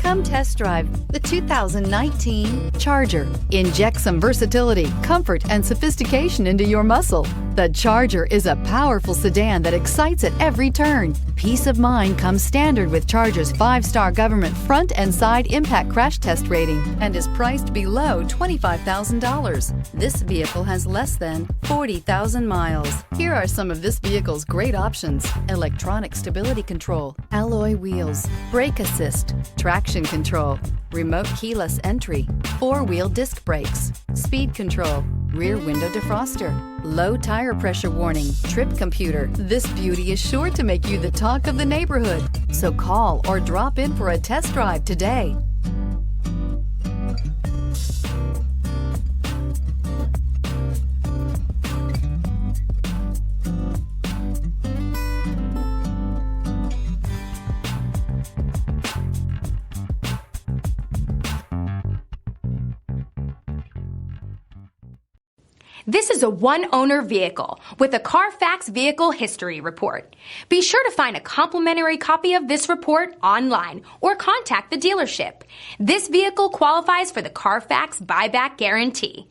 Come test drive the 2019 Charger. Inject some versatility, comfort, and sophistication into your muscle. The Charger is a powerful sedan that excites at every turn. Peace of mind comes standard with Charger's 5-star government front and side impact crash test rating and is priced below $25,000. This vehicle has less than 40,000 miles. Here are some of this vehicle's great options: electronic stability control, alloy wheels, brake assist, traction control, remote keyless entry, 4-wheel disc brakes, speed control, rear window defroster, low tire pressure warning, trip computer. This beauty is sure to make you the talk of the neighborhood. So call or drop in for a test drive today. This is a one-owner vehicle with a Carfax Vehicle History Report. Be sure to find a complimentary copy of this report online or contact the dealership. This vehicle qualifies for the Carfax Buyback Guarantee.